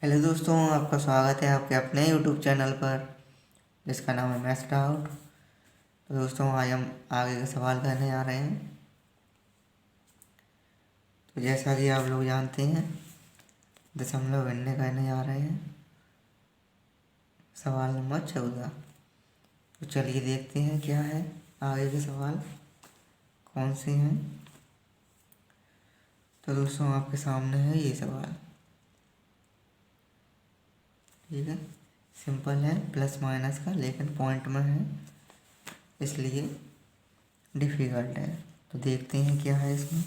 Hello दोस्तों, आपका स्वागत है आपके अपने यूट्यूब चैनल पर जिसका नाम है मैथ्स डाउट। तो दोस्तों, आज हम आगे का सवाल करने जा रहे हैं। तो जैसा कि आप लोग जानते हैं, दशमलव भिन्न करने जा रहे हैं। सवाल नंबर 14। तो चलिए देखते हैं क्या है आगे के सवाल कौन से हैं। तो दोस्तों, आपके सामने है ये सवाल। ठीक है, सिंपल है, प्लस माइनस का, लेकिन पॉइंट में है इसलिए डिफ़िकल्ट है। तो देखते हैं क्या है इसमें।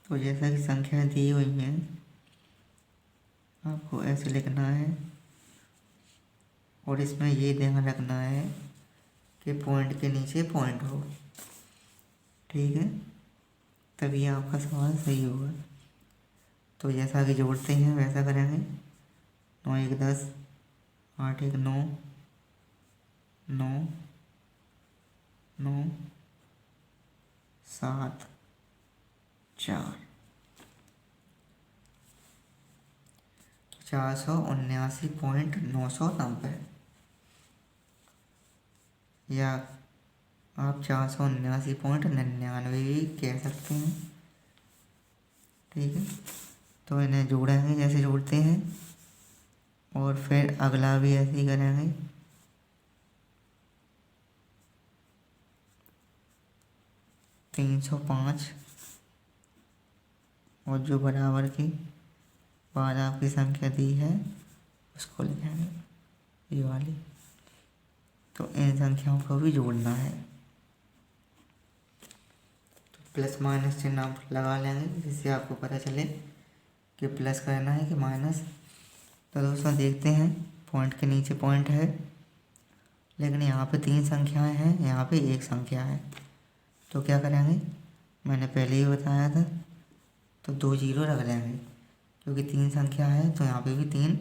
तो जैसा कि संख्या दी हुई हैं, आपको ऐसे लिखना है और इसमें ये ध्यान रखना है कि पॉइंट के नीचे पॉइंट हो। ठीक है, तभी आपका सवाल सही होगा। तो जैसा कि जोड़ते हैं वैसा करेंगे। 9 1 10, 8 1 9, 9 9 7 4, 479.990, या आप 479.99 भी कह सकते हैं। ठीक है, तो इन्हें जोड़ेंगे जैसे जोड़ते हैं और फिर अगला भी ऐसे ही करेंगे। 305 और जो बराबर की बाद आपकी संख्या दी है उसको लिखेंगे, ये वाली। तो इन संख्याओं को भी जोड़ना है। तो प्लस माइनस चिन्ह आप लगा लेंगे जिससे आपको पता चले कि प्लस करना है कि माइनस। तो दोस्तों देखते हैं, पॉइंट के नीचे पॉइंट है, लेकिन यहाँ पे 3 संख्याएं हैं, यहाँ पे 1 संख्या है। तो क्या करेंगे, मैंने पहले ही बताया था, तो 2 जीरो रख लेंगे क्योंकि 3 संख्या है तो यहाँ पे भी 3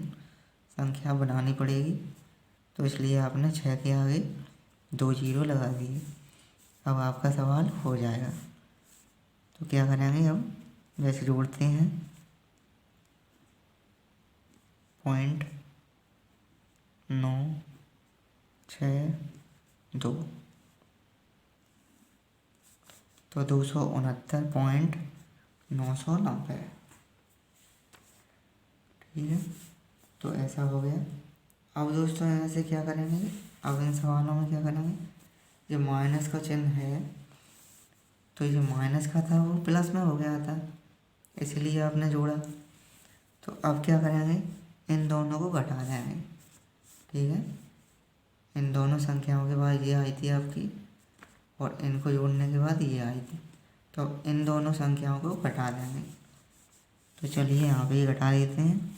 संख्या बनानी पड़ेगी। तो इसलिए आपने 6 के आगे 2 जीरो लगा दिए। अब आपका सवाल हो जाएगा। तो क्या करेंगे, अब जैसे जोड़ते हैं 0.962, तो 269.990। ठीक है, तो ऐसा हो गया। अब दोस्तों यहाँ से क्या करेंगे, अब इन सवालों में क्या करेंगे, जो माइनस का चिन्ह है, तो जो माइनस का था वो प्लस में हो गया था, इसलिए आपने जोड़ा। तो अब क्या करेंगे, इन दोनों को घटा देंगे। ठीक है, इन दोनों संख्याओं के बाद ये आई थी आपकी और इनको जोड़ने के बाद ये आई थी, तो अब इन दोनों संख्याओं को घटा देंगे। तो चलिए यहाँ पे ही घटा देते हैं।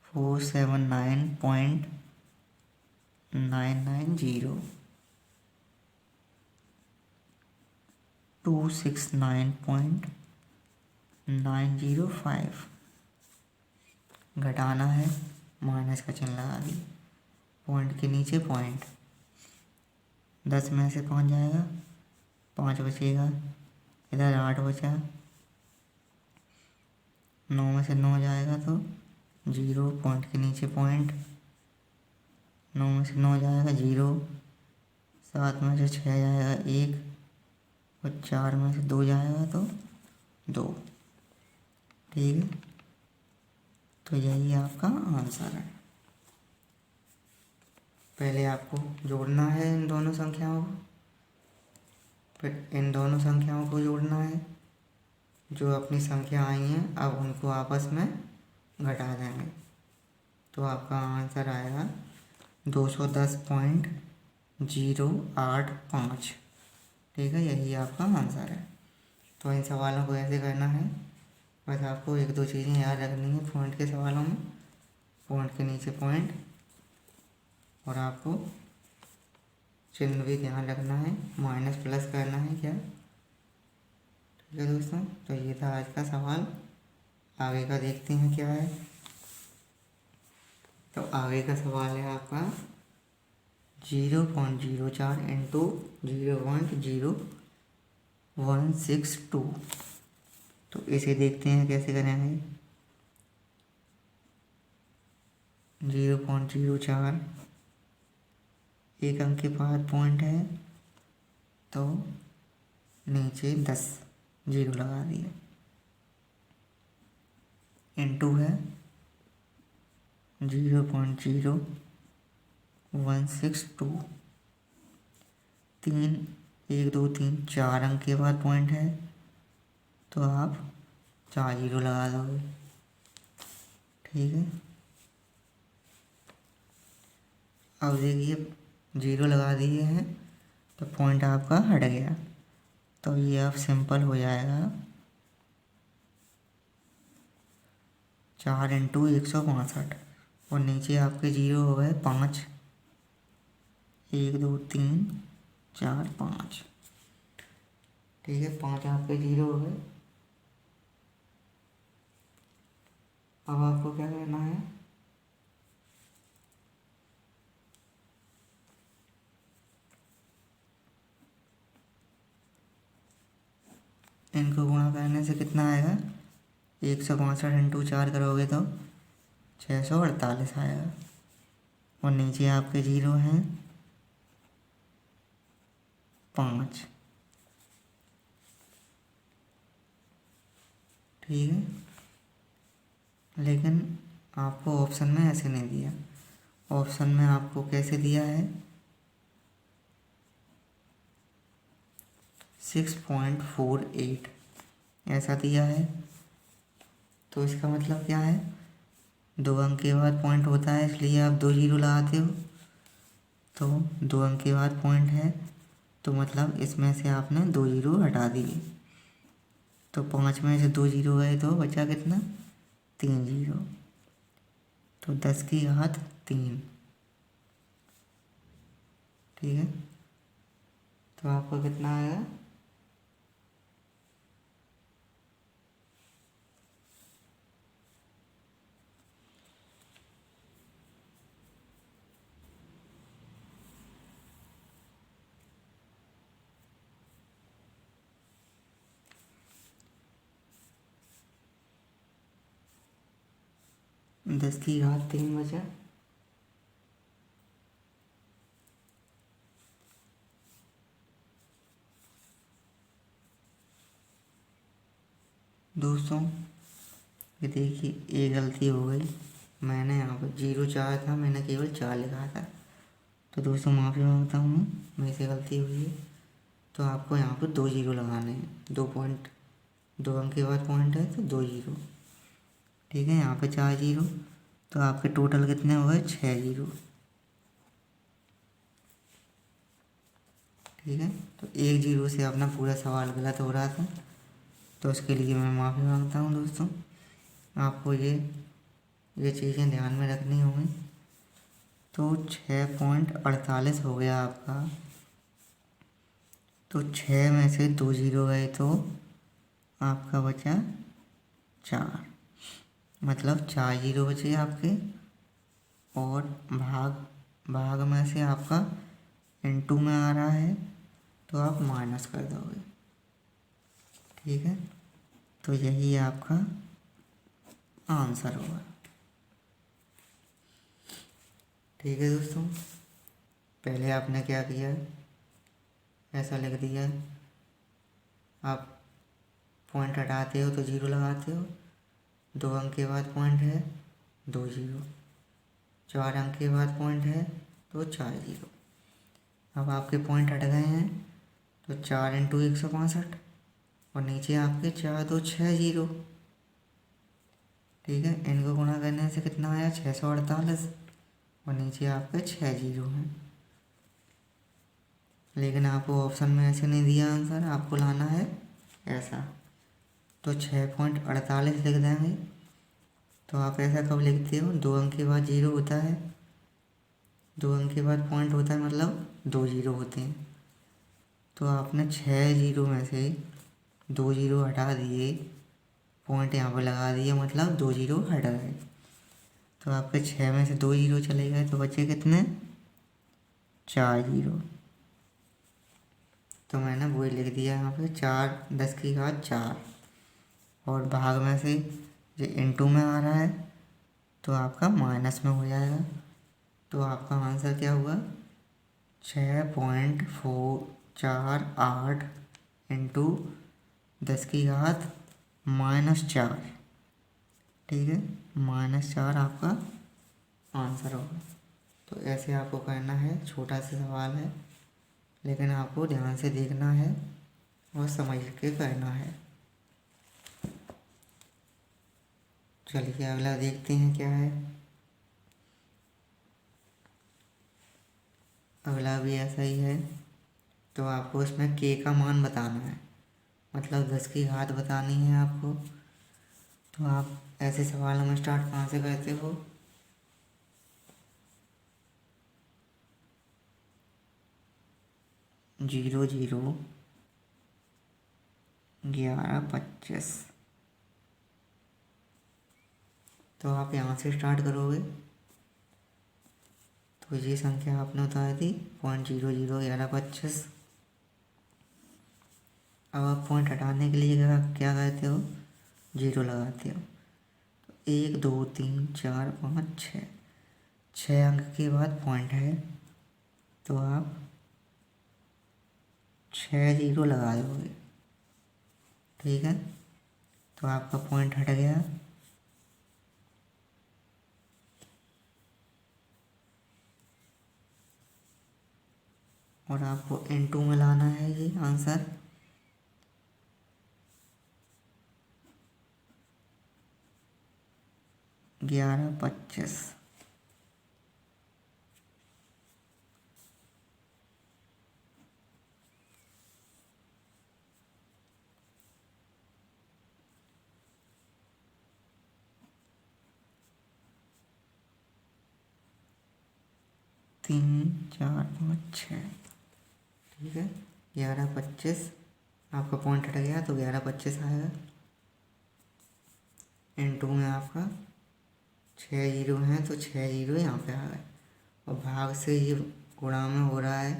479.990, 269.905 घटाना है, माइनस का चिन्ह लगा दी, पॉइंट के नीचे पॉइंट। 10 में से 5 जाएगा, 5 बचेगा, इधर 8 बचा, 9 में से 9 जाएगा तो 0, पॉइंट के नीचे पॉइंट। 9 में से 9 जाएगा 0, 7 में से 6 जाएगा 1 और 4 में से 2 जाएगा तो 2। ठीक है, तो यही आपका आंसर है। पहले आपको जोड़ना है इन दोनों संख्याओं को, फिर इन दोनों संख्याओं को जोड़ना है। जो अपनी संख्या आई हैं अब उनको आपस में घटा देंगे, तो आपका आंसर आएगा 210.085। ठीक है, यही आपका आंसर है। तो इन सवालों को ऐसे करना है बस आपको एक दो चीज़ें याद रखनी है पॉइंट के सवालों में, पॉइंट के नीचे पॉइंट, और आपको चिन्ह भी ध्यान रखना है, माइनस प्लस करना है क्या। ठीक है दोस्तों, तो ये था आज का सवाल। आगे का देखते हैं क्या है। तो आगे का सवाल है आपका 0.04 इंटू 0.0162। तो इसे देखते हैं कैसे करेंगे। 0.04 एक अंक के बाद पॉइंट है, तो नीचे 10 जीरो लगा दिए, इंटू है 0.0162। तीन, एक दो तीन, चार अंक के बाद पॉइंट है, तो आप 4 जीरो लगा दोगे। ठीक है, अब देखिए जीरो लगा दिए हैं तो पॉइंट आपका हट गया, तो ये अब सिंपल हो जाएगा 4 इंटू 162, और नीचे आपके जीरो हो गए 5, 1 2 3 4 5। ठीक है, 5 आपके जीरो हो गए। अब आपको क्या करना है, इनको गुणा करने से कितना आएगा, 162 इंटू 4 करोगे तो 648 आएगा, और नीचे आपके जीरो हैं 5। ठीक है, लेकिन आपको ऑप्शन में ऐसे नहीं दिया, ऑप्शन में आपको कैसे दिया है 6.48 ऐसा दिया है। तो इसका मतलब क्या है, 2 अंक के बाद पॉइंट होता है, इसलिए आप 2 जीरो लगाते हो। तो 2 अंक के बाद पॉइंट है, तो मतलब इसमें से आपने 2 जीरो हटा दिए, तो 5 में से 2 जीरो गए तो बचा कितना, 3 जीरो। तो 10 की घात 3। ठीक है, तो आपको कितना आएगा, दस की घात 3 बचा। दोस्तों ये देखिए, ये गलती हो गई, मैंने यहाँ पर जीरो चाहा था, मैंने केवल 4 लिखा था। तो दोस्तों माफ़ी मांगता हूँ मैं, मेरे से गलती हुई है। तो आपको यहाँ पर 2 जीरो लगाने हैं, 2 पॉइंट, 2 अंक के बाद पॉइंट है तो 2 जीरो। ठीक है, यहाँ पे 4 जीरो, तो आपके टोटल कितने हो गए, 6 जीरो। ठीक है, तो 1 जीरो से अपना पूरा सवाल गलत हो रहा था, तो उसके लिए मैं माफ़ी मांगता हूँ दोस्तों। आपको ये चीज़ें ध्यान में रखनी होंगी। तो 6.48 हो गया आपका, तो 6 में से 2 जीरो गए तो आपका बचा 4, मतलब 4 जीरो बचे आपके, और भाग में से आपका इनटू में आ रहा है, तो आप माइनस कर दोगे। ठीक है, तो यही आपका आंसर होगा। ठीक है दोस्तों, पहले आपने क्या किया, ऐसा लिख दिया, आप पॉइंट हटाते हो तो जीरो लगाते हो, 2 अंक के बाद पॉइंट है 2 जीरो, 4 अंक के बाद पॉइंट है तो 4 जीरो। अब आपके पॉइंट हट गए हैं, तो 4 इंटू 162, और नीचे आपके 4 2 6 जीरो। ठीक है, इनको गुणा करने से कितना आया, 648, और नीचे आपके 6 जीरो हैं। लेकिन आपको ऑप्शन में ऐसे नहीं दिया आंसर, आपको लाना है ऐसा। तो 6.48 लिख देंगे। तो आप ऐसा कब लिखते हो, 2 अंक के बाद 0 होता है, 2 अंक के बाद पॉइंट होता है, मतलब 2 जीरो होते हैं। तो आपने 6 जीरो में से 2 जीरो हटा दिए, पॉइंट यहाँ पर लगा दिए, मतलब 2 जीरो हट गए। तो आपके 6 में से 2 जीरो चले गए, तो बचे कितने, 4 जीरो। तो मैंने वही लिख दिया यहाँ पे 4 10 की घात 4, और भाग में से जो इनटू में आ रहा है तो आपका माइनस में हो जाएगा। तो आपका आंसर क्या हुआ, 6.448 इंटू 10 की घात -4। ठीक है, -4 आपका आंसर होगा। तो ऐसे आपको करना है, छोटा सा सवाल है लेकिन आपको ध्यान से देखना है और समझ के करना है। चलिए अगला देखते हैं क्या है। अगला भी ऐसा ही है। तो आपको इसमें के का मान बताना है, मतलब 10 की घात बतानी है आपको। तो आप ऐसे सवालों में स्टार्ट कहाँ से करते हो, 0 0 11 25। तो आप यहाँ से स्टार्ट करोगे। तो ये संख्या आपने उतार दी 0.001125। अब आप पॉइंट हटाने के लिए क्या करते हो, 0 लगाते हो। तो 1 2 3 4 5 6, 6 अंक के बाद पॉइंट है, तो आप 6 जीरो लगा दोगे। ठीक है, तो आपका पॉइंट हट गया। और आपको इनटू में लाना है ये आंसर। ग्यारह 25। तीन 4 5 6। ठीक है, 11 25 आपका पॉइंट हट गया, तो 11 25 आएगा। इनटू में आपका 6 जीरो हैं, तो 6 जीरो यहाँ पे आ गए, और भाग से ये गुणा में हो रहा है,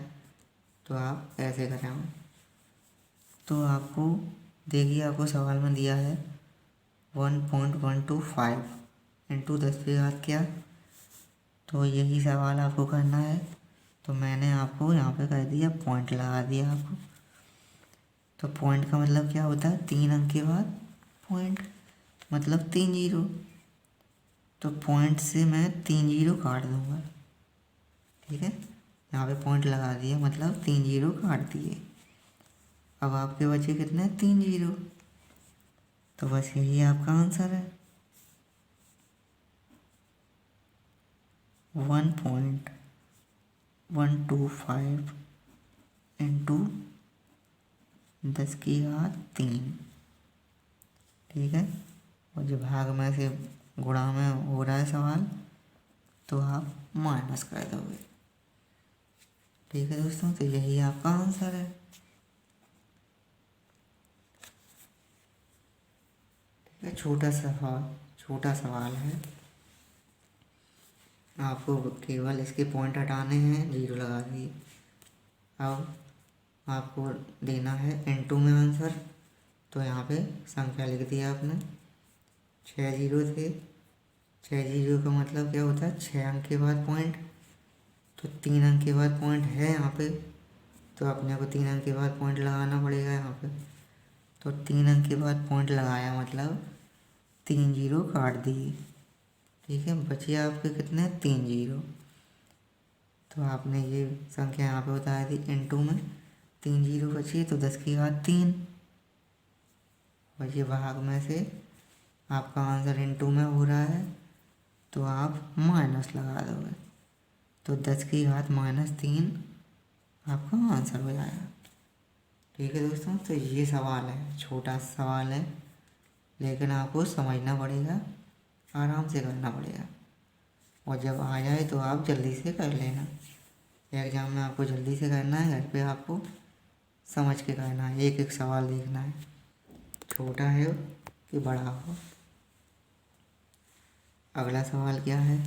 तो आप ऐसे करेंगे। तो आपको देखिए, आपको सवाल में दिया है 1.125 इंटू 10 की घात क्या, तो यही सवाल आपको करना है। तो मैंने आपको यहाँ पे कर दिया, पॉइंट लगा दिया आपको। तो पॉइंट का मतलब क्या होता है, 3 अंक के बाद पॉइंट, मतलब 3 जीरो। तो पॉइंट से मैं 3 जीरो काट दूँगा। ठीक है, यहाँ पे पॉइंट लगा दिया, मतलब 3 जीरो काट दिए। अब आपके बचे कितने, 3 जीरो। तो बस यही आपका आंसर है, 1.125 इंटू 10 की घात 3। ठीक है, और जो भाग में से गुणा में हो रहा है सवाल, तो आप माइनस कर दोगे। ठीक है दोस्तों, तो यही आपका आंसर है। ठीक है, छोटा सवाल है। आपको केवल इसके पॉइंट हटाने हैं, 0 लगा दिए। अब आपको देना है इनटू में आंसर। तो यहाँ पे संख्या लिख दिया आपने, 6 जीरो थे, 6 जीरो का मतलब क्या होता है, 6 अंक के बाद पॉइंट। तो 3 अंक के बाद पॉइंट है यहाँ पे, तो अपने को 3 अंक के बाद पॉइंट लगाना पड़ेगा यहाँ पे। तो 3 अंक के बाद पॉइंट लगाया, मतलब 3 जीरो काट दिए। ठीक है, बचे आपके कितने, 3 जीरो। तो आपने ये संख्या यहाँ पे बता दी इनटू में, 3 जीरो बची, तो 10 की घात 3। और ये भाग में से आपका आंसर इनटू में हो रहा है, तो आप माइनस लगा दोगे। तो 10 की घात -3 आपका आंसर हो जाएगा। ठीक है दोस्तों, तो ये सवाल है, छोटा सवाल है, लेकिन आपको समझना पड़ेगा, आराम से करना पड़ेगा, और जब आ जाए तो आप जल्दी से कर लेना। एग्ज़ाम में आपको जल्दी से करना है, घर पे आपको समझ के करना है, एक एक सवाल देखना है, छोटा है कि बड़ा हो। अगला सवाल क्या है?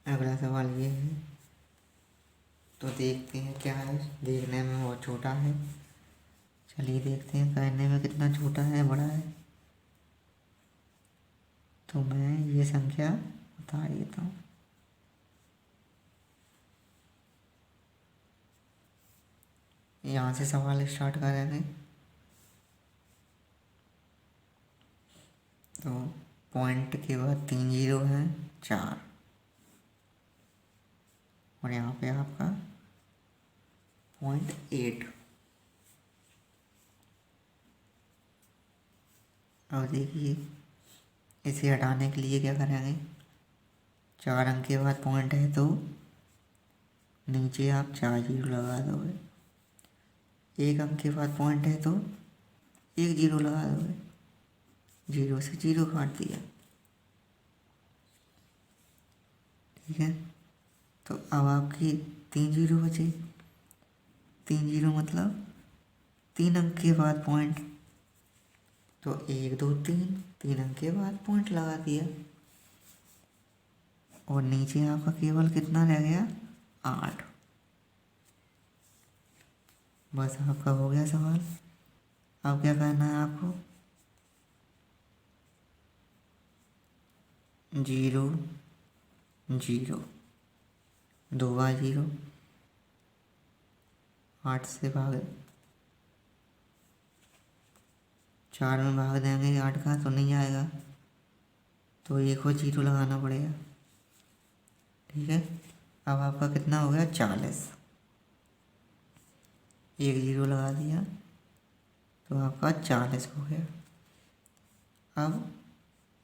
अगला सवाल ये है, तो देखते हैं क्या है। देखने में बहुत छोटा है, चलिए देखते हैं करने में कितना छोटा है, बड़ा है। तो मैं ये संख्या बता देता हूँ। यहाँ से सवाल स्टार्ट करेंगे। तो पॉइंट के बाद 3 जीरो हैं, 4, और यहाँ पे आपका 0.8। अब देखिए, इसे हटाने के लिए क्या करेंगे, 4 अंक के बाद पॉइंट है तो नीचे आप 4 जीरो लगा दोगे। 1 अंक के बाद पॉइंट है तो 1 जीरो लगा दोगे। जीरो से जीरो काट दिया, ठीक है। तो अब आपकी 3 जीरो बचे। 3 जीरो मतलब 3 अंक के बाद पॉइंट, तो 1 2 3, 3 अंक के बाद पॉइंट लगा दिया, और नीचे आपका केवल कितना रह गया, 8। बस आपका हो गया सवाल। अब क्या करना है आपको, 0 0, 2 बार 0, 8 से भाग 4 में भाग देंगे 8 का तो नहीं आएगा, तो एक और 0 लगाना पड़ेगा, ठीक है। अब आपका कितना हो गया, 40। 1 जीरो लगा दिया तो आपका 40 हो गया।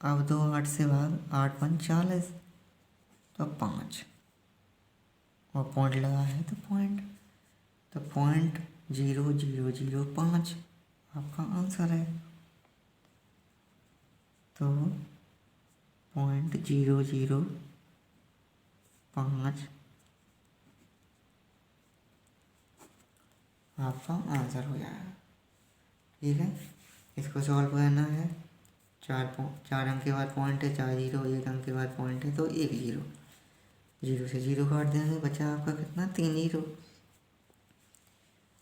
अब 2 8 से भाग, 8 5 40, तो 5, और पॉइंट लगा है तो पॉइंट, तो 0.0005 आपका आंसर है। तो 0.005 आपका आंसर हो जाएगा, ठीक है। इसको सॉल्व करना है। 4 अंक के बाद पॉइंट है, 4 जीरो, 1 अंक के बाद पॉइंट है तो 1 जीरो, जीरो से जीरो काट देंगे, बचा आपका कितना, 3 जीरो।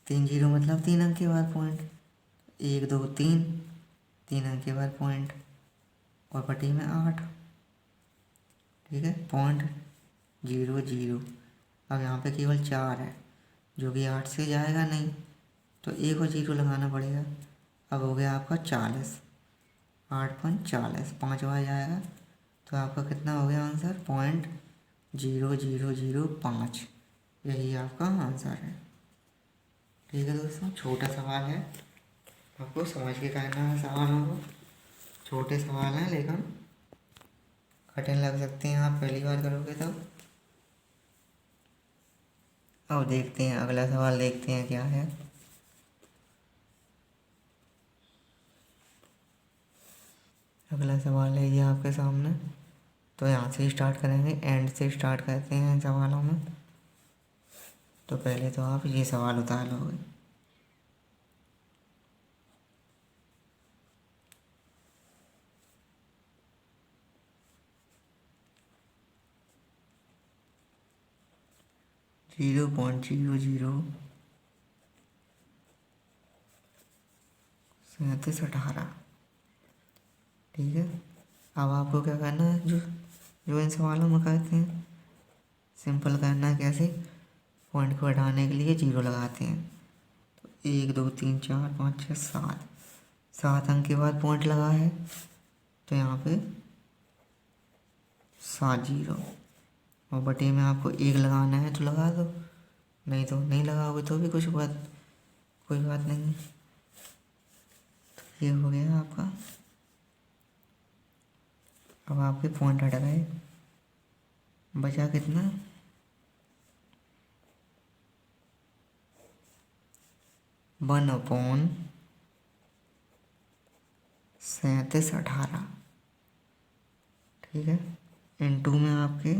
3 जीरो मतलब 3 अंक के बाद पॉइंट, 1 2 3, 3 अंक के बाद पॉइंट, और पट्टी में 8, ठीक है। 0.00। अब यहाँ पे केवल 4 है, जो कि 8 से जाएगा नहीं, तो एक और जीरो लगाना पड़ेगा। अब हो गया आपका 40, 8 5 40, 5 बार जाएगा, तो आपका कितना हो गया आंसर, 0.0005। यही आपका आंसर है, ठीक है दोस्तों। छोटा सवाल है, आपको समझ के करना है सवालों को। छोटे सवाल हैं लेकिन कठिन लग सकते हैं, आप पहली बार करोगे तब। अब देखते हैं अगला सवाल, देखते हैं क्या है। अगला सवाल है ये आपके सामने, तो यहाँ से स्टार्ट करेंगे, एंड से स्टार्ट करते हैं सवालों में। तो पहले तो आप ये सवाल उतार लोगे। जीरो पॉइंट जीरो जीरो 3718, ठीक है। अब आपको क्या करना है, जो इन सवालों में करते हैं, सिंपल करना है। कैसे, पॉइंट को हटाने के लिए जीरो लगाते हैं। तो 1 2 3 4 5 6 7, 7 अंक के बाद पॉइंट लगा है, तो यहाँ पे 7 जीरो, और बटे में आपको 1 लगाना है तो लगा दो, नहीं तो नहीं लगाओगे तो भी कोई बात नहीं। तो ये हो गया आपका। अब आपके पॉइंट हट गए, बचा कितना, 1/3718। ठीक है, इनटू में आपके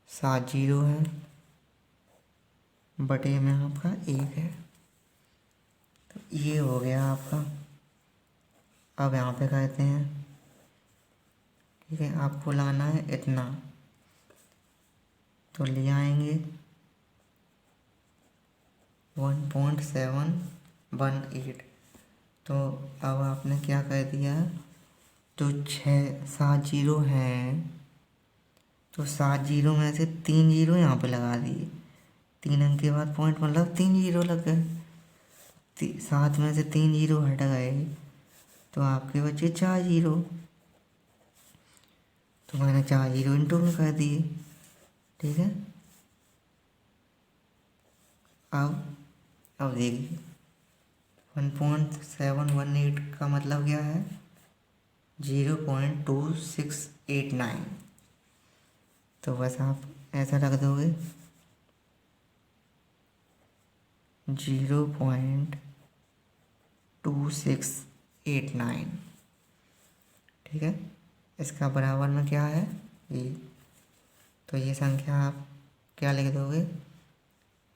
7 जीरो है, बटे में आपका 1 है। तो ये हो गया आपका। अब यहाँ पे कहते हैं, ठीक है, आपको लाना है इतना, तो ले आएंगे 1.718। तो अब आपने क्या कर दिया, तो 7 जीरो हैं, तो 7 जीरो में से 3 जीरो यहाँ पे लगा दिए। 3 अंक के बाद पॉइंट मतलब 3 जीरो लग गए। 7 में से 3 जीरो हट गए, तो आपके बचे 4 जीरो। तो मैंने 4 जीरो इंटू में कर दिए। ठीक है, अब देखिए 1.718 का मतलब क्या है, 0.2689। तो बस आप ऐसा रख दोगे 0.2689। ठीक है, इसका बराबर में क्या है, ये। तो ये संख्या आप क्या लिख दोगे,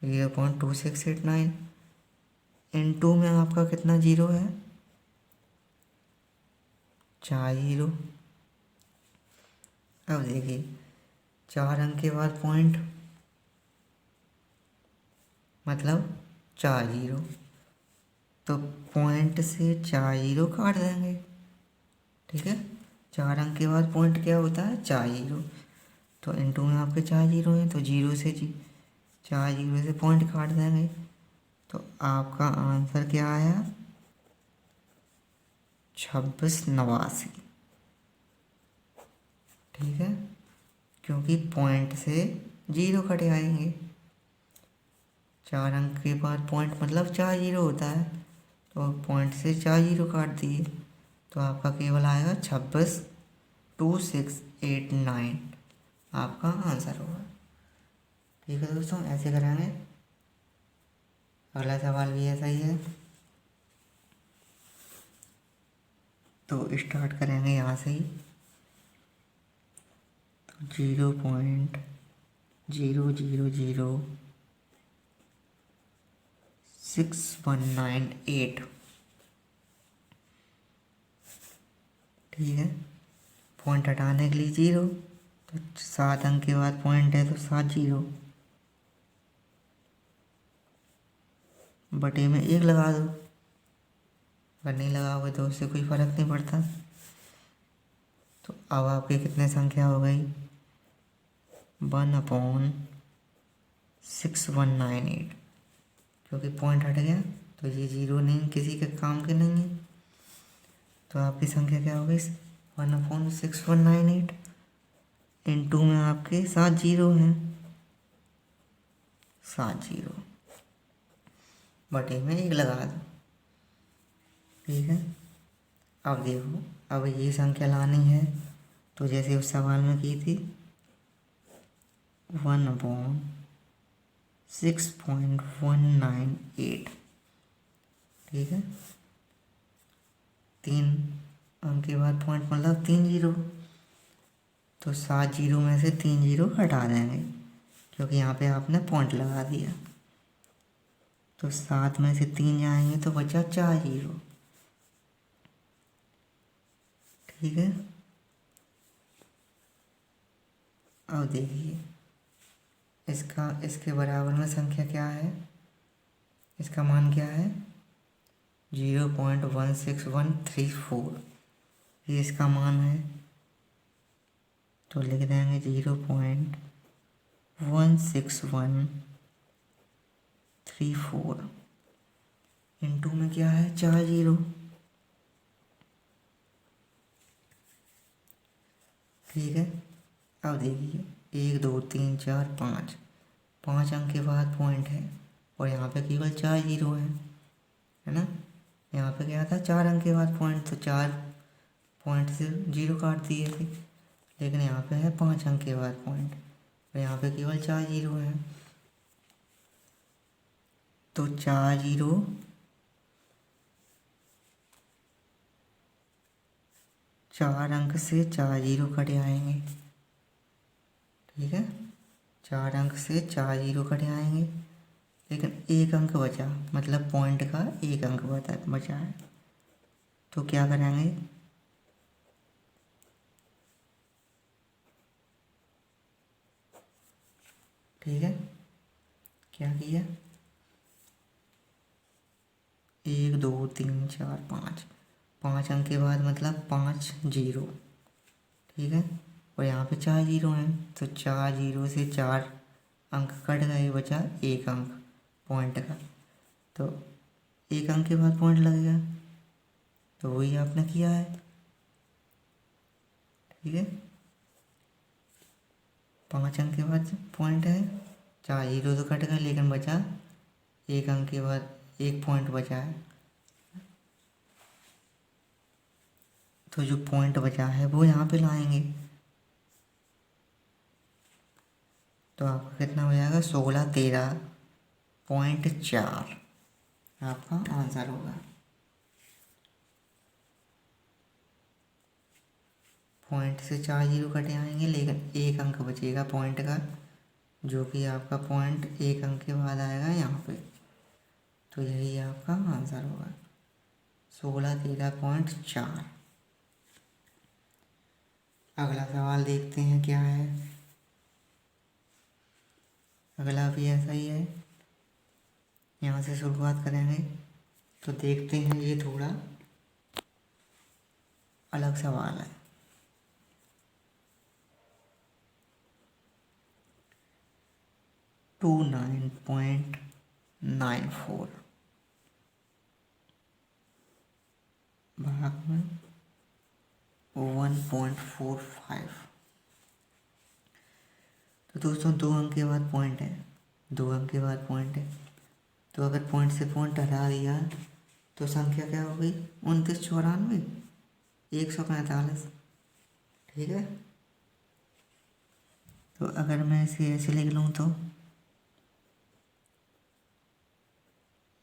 0.2689। इनटू में आपका कितना जीरो है, 4 जीरो। अब देखिए 4 अंक के बाद पॉइंट मतलब 4 जीरो, तो पॉइंट से 4 जीरो काट देंगे। ठीक है, 4 अंक के बाद पॉइंट क्या होता है, 4 जीरो। तो इनटू में आपके 4 जीरो हैं, तो 4 जीरो से पॉइंट काट देंगे। तो आपका आंसर क्या आया, 2689। ठीक है, क्योंकि पॉइंट से जीरो कट आएंगे। 4 अंक के बाद पॉइंट मतलब 4 जीरो होता है, तो पॉइंट से 4 जीरो काट दिए, तो आपका केवल आएगा 262689 आपका आंसर होगा। ठीक है दोस्तों, ऐसे करेंगे। अगला सवाल भी ऐसा ही है, तो स्टार्ट करेंगे यहाँ से ही। तो 0.0006198। ठीक है, पॉइंट हटाने के लिए जीरो, तो 7 अंक के बाद पॉइंट है, तो 7 जीरो, बटे में 1 लगा दो। अगर नहीं लगाओगे तो उससे कोई फ़र्क नहीं पड़ता। तो अब आपकी कितने संख्या हो गई, 1/6198। क्योंकि पॉइंट हट गया, तो ये जीरो नहीं, किसी के काम के नहीं है। तो आपकी संख्या क्या हो गई, 1/6198। इनटू में आपके 7 जीरो हैं, 7 जीरो, बटे में 1 लगा दो। ठीक है, अब देखो, अब ये संख्या लानी है, तो जैसे उस सवाल में की थी 1/6.198। ठीक है, 3 अंक के बाद पॉइंट मतलब 3 जीरो, तो 7 जीरो में से 3 जीरो हटा देंगे, क्योंकि यहाँ पे आपने पॉइंट लगा दिया। तो 7 में से 3 जाएंगे, तो बचा 4 जीरो। ठीक है, अब देखिए इसके बराबर में संख्या क्या है, इसका मान क्या है, 0.16134। ये इसका मान है, तो लिख देंगे 0.16134। इनटू में क्या है, 4 जीरो। ठीक है, अब देखिए 1 2 3 4 5, 5 अंक के बाद पॉइंट है, और यहाँ पे केवल 4 जीरो है ना। यहाँ पे क्या था, 4 अंक के बाद पॉइंट, तो 4 पॉइंट से जीरो काट दिए थे। लेकिन यहाँ पे है 5 अंक के बाद पॉइंट, और यहाँ पे केवल 4 जीरो है, तो 4 अंक से 4 कटे आएंगे। ठीक है, 4 अंक से 4 कटे आएंगे, लेकिन एक अंक बचा, मतलब पॉइंट का एक अंक बचा है। तो क्या करेंगे, ठीक है, क्या किया, 1 2 3 4 5, 5 अंक के बाद मतलब 5 0। ठीक है, और यहाँ पे 4 0 हैं, तो 4 0 से 4 अंक कट गए, बचा एक अंक पॉइंट का। तो एक अंक के बाद पॉइंट लगेगा, तो वही आपने किया है। ठीक है, 5 अंक के बाद पॉइंट है, 4 0 तो कट गए, लेकिन बचा एक अंक के बाद एक पॉइंट बचा है। तो जो पॉइंट बचा है वो यहाँ पे लाएंगे, तो आपका कितना हो जाएगा, 16 13.4 आपका आंसर होगा। पॉइंट से 4 0 कटे आएंगे, लेकिन एक अंक बचेगा पॉइंट का, जो कि आपका पॉइंट एक अंक के बाद आएगा यहाँ पे। तो यही आपका आंसर होगा, 16 13.4। अगला सवाल देखते हैं क्या है। अगला भी ऐसा ही है, यहाँ से शुरुआत करेंगे। तो देखते हैं, ये थोड़ा अलग सवाल है। टू 9.94 भाग में 1.45। तो दोस्तों 2 अंक के बाद पॉइंट है, 2 अंक के बाद पॉइंट है। तो अगर पॉइंट से पॉइंट हटा दिया तो संख्या क्या हो गई, 29 94 145। ठीक है, तो अगर मैं इसे ऐसे लिख लूँ तो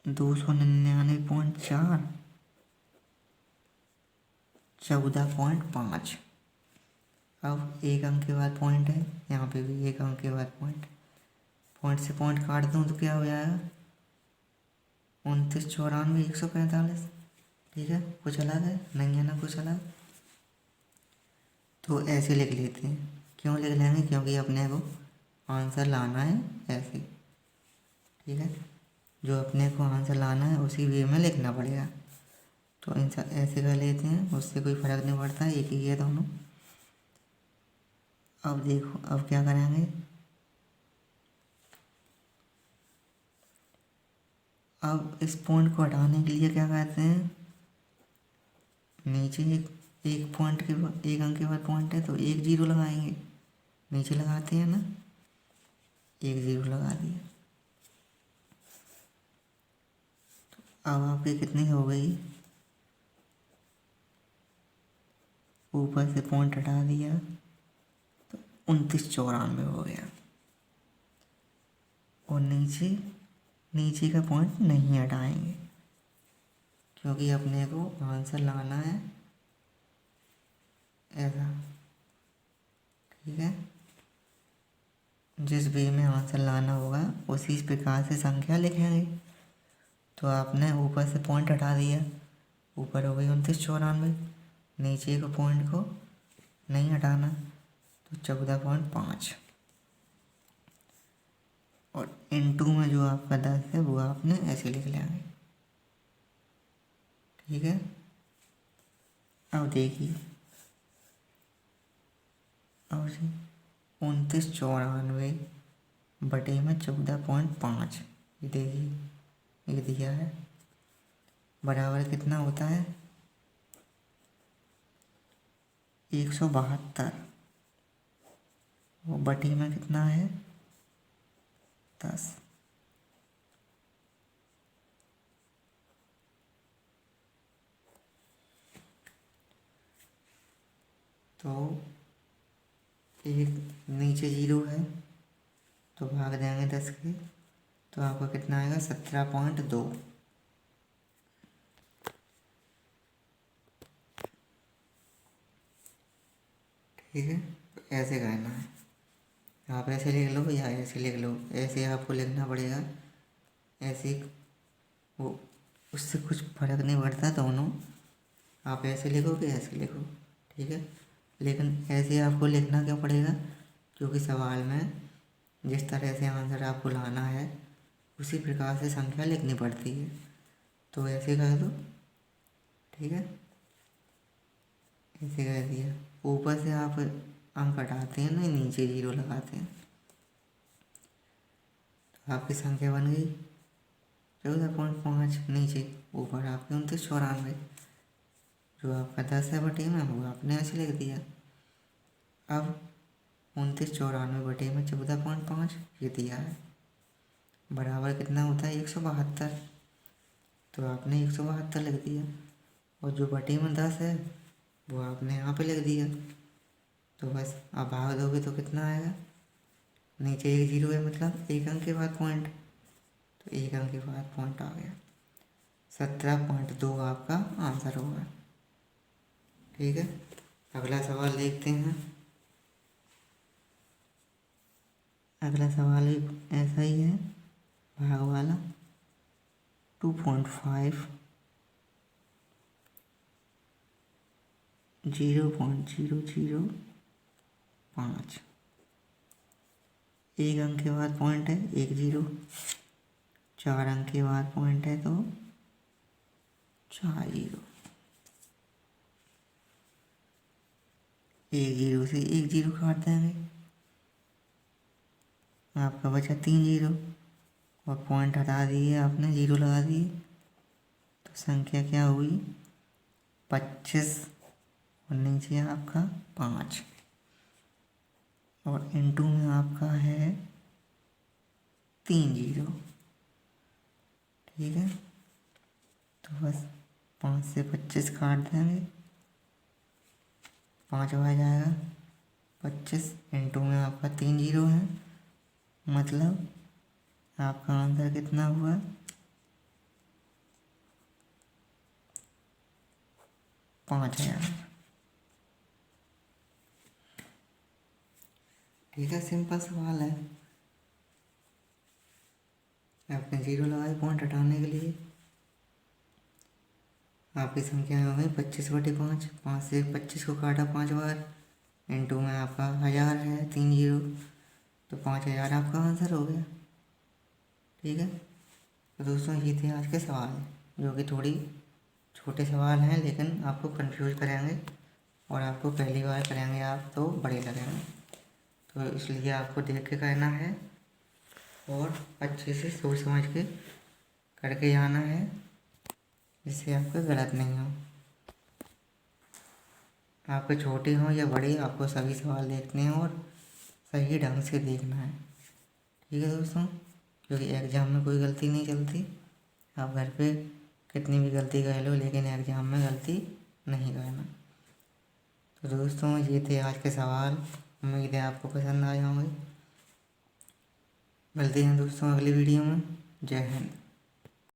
299.4 14.5। अब एक अंक के बाद पॉइंट है, यहाँ पे भी एक अंक के बाद पॉइंट। पॉइंट से पॉइंट काट दूँ तो क्या हो जाएगा, 29 94 145। ठीक है, कुछ अलग है, नहीं है ना कुछ अलग। तो ऐसे लिख लेते हैं, क्यों लिख लेंगे, क्योंकि अपने को आंसर लाना है ऐसे। ठीक है, जो अपने को आंसर लाना है उसी वे में लिखना पड़ेगा। तो इन ऐसे कर लेते हैं, उससे कोई फ़र्क नहीं पड़ता, एक ही है दोनों। अब देखो, अब क्या करेंगे, अब इस पॉइंट को हटाने के लिए क्या कहते हैं, नीचे एक पॉइंट के बाद एक अंक के बाद पॉइंट है, तो 1 0 लगाएंगे, नीचे लगाते हैं ना, 1 0 लगा दिया। तो अब आपकी कितनी हो गई, ऊपर से पॉइंट हटा दिया तो 29 94 हो गया। और नीचे का पॉइंट नहीं हटाएंगे, क्योंकि अपने को आंसर लाना है ऐसा। ठीक है, जिस वे में आंसर लाना होगा उसी प्रकार से संख्या लिखेंगे। तो आपने ऊपर से पॉइंट हटा दिया, ऊपर हो गई 29 94, नीचे के पॉइंट को नहीं हटाना, तो 14.5। और इनटू में जो आपका 10 है वो आपने ऐसे लिख लेंगे। ठीक है, अब देखिए, अब 29 94/14.5, ये देखिए, ये दिया है, बराबर कितना होता है, 172। वो बटे में कितना है, 10। तो एक नीचे 0 है, तो भाग देंगे 10 के, तो आपका कितना आएगा 17.2। ठीक है, ऐसे करना है। आप ऐसे लिख लो या ऐसे लिख लो, ऐसे आपको लिखना पड़ेगा। ऐसे वो उससे कुछ फर्क नहीं पड़ता दोनों, आप ऐसे लिखो कि ऐसे लिखो। ठीक है, लेकिन ऐसे आपको लिखना क्यों पड़ेगा, क्योंकि सवाल में जिस तरह से आंसर आपको लाना है उसी प्रकार से संख्या लिखनी पड़ती है। तो ऐसे कर दो। ठीक है, ऐसे कर दिया। ऊपर से आप अंक हटाते हैं ना, नीचे 0 लगाते हैं, तो आपकी संख्या बन गई 14.5। नीचे ऊपर आपके 2994। जो आपका 10 है बटे में वो आपने ऐसे लिख दिया। अब 2994 बटे में 14.5 ये दिया है, बराबर कितना होता है 172। तो आपने 172 लिख दिया, और जो बटे में 10 है वो आपने यहाँ पे लिख दिया। तो बस अब भाग दोगे तो कितना आएगा, नीचे 1 0 है, मतलब 1 अंक के बाद पॉइंट, तो 1 अंक के बाद पॉइंट आ गया। 17.2 आपका आंसर होगा। ठीक है, अगला सवाल देखते हैं। अगला सवाल भी ऐसा ही है, भाग वाला। 2.5 0.005, 1 अंक के बाद पॉइंट है 1 0, 4 अंक के बाद पॉइंट है तो 4 0। 1 0 से 1 0 काट देंगे, आपका बचा 3 0, और पॉइंट हटा दिए आपने, 0 लगा दिए, तो संख्या क्या हुई 25, और नीचे आपका 5, और इनटू में आपका है 3 0। ठीक है, तो बस 5 से 25 काट देंगे, 5 आ जाएगा 25, इनटू में आपका 3 0 है, मतलब आपका आंसर कितना हुआ 5000। ठीक है, सिंपल सवाल है। आपने 0 लगाए पॉइंट हटाने के लिए। आपकी संख्या हो गई 25 बटे 5, 5 से 25 को काटा 5 बार, इनटू में आपका 1000 है 3 0, तो 5000 आपका आंसर हो गया। ठीक है, तो दोस्तों ये थे आज के सवाल, जो कि थोड़ी छोटे सवाल हैं लेकिन आपको कंफ्यूज करेंगे, और आपको पहली बार करेंगे आप तो बड़े लगेंगे, तो इसलिए आपको देख के करना है और अच्छे से सोच समझ के करके जाना है, जिससे आपका गलत नहीं हो। आपके छोटे हों या बड़े, आपको सभी सवाल देखने हैं और सही ढंग से देखना है। ठीक है दोस्तों, क्योंकि एग्ज़ाम में कोई गलती नहीं चलती। आप घर पे कितनी भी गलती कर लो, लेकिन एग्ज़ाम में गलती नहीं करना। तो दोस्तों ये थे आज के सवाल, उम्मीद है आपको पसंद आए होंगे। मिलते हैं दोस्तों अगली वीडियो में। जय हिंद।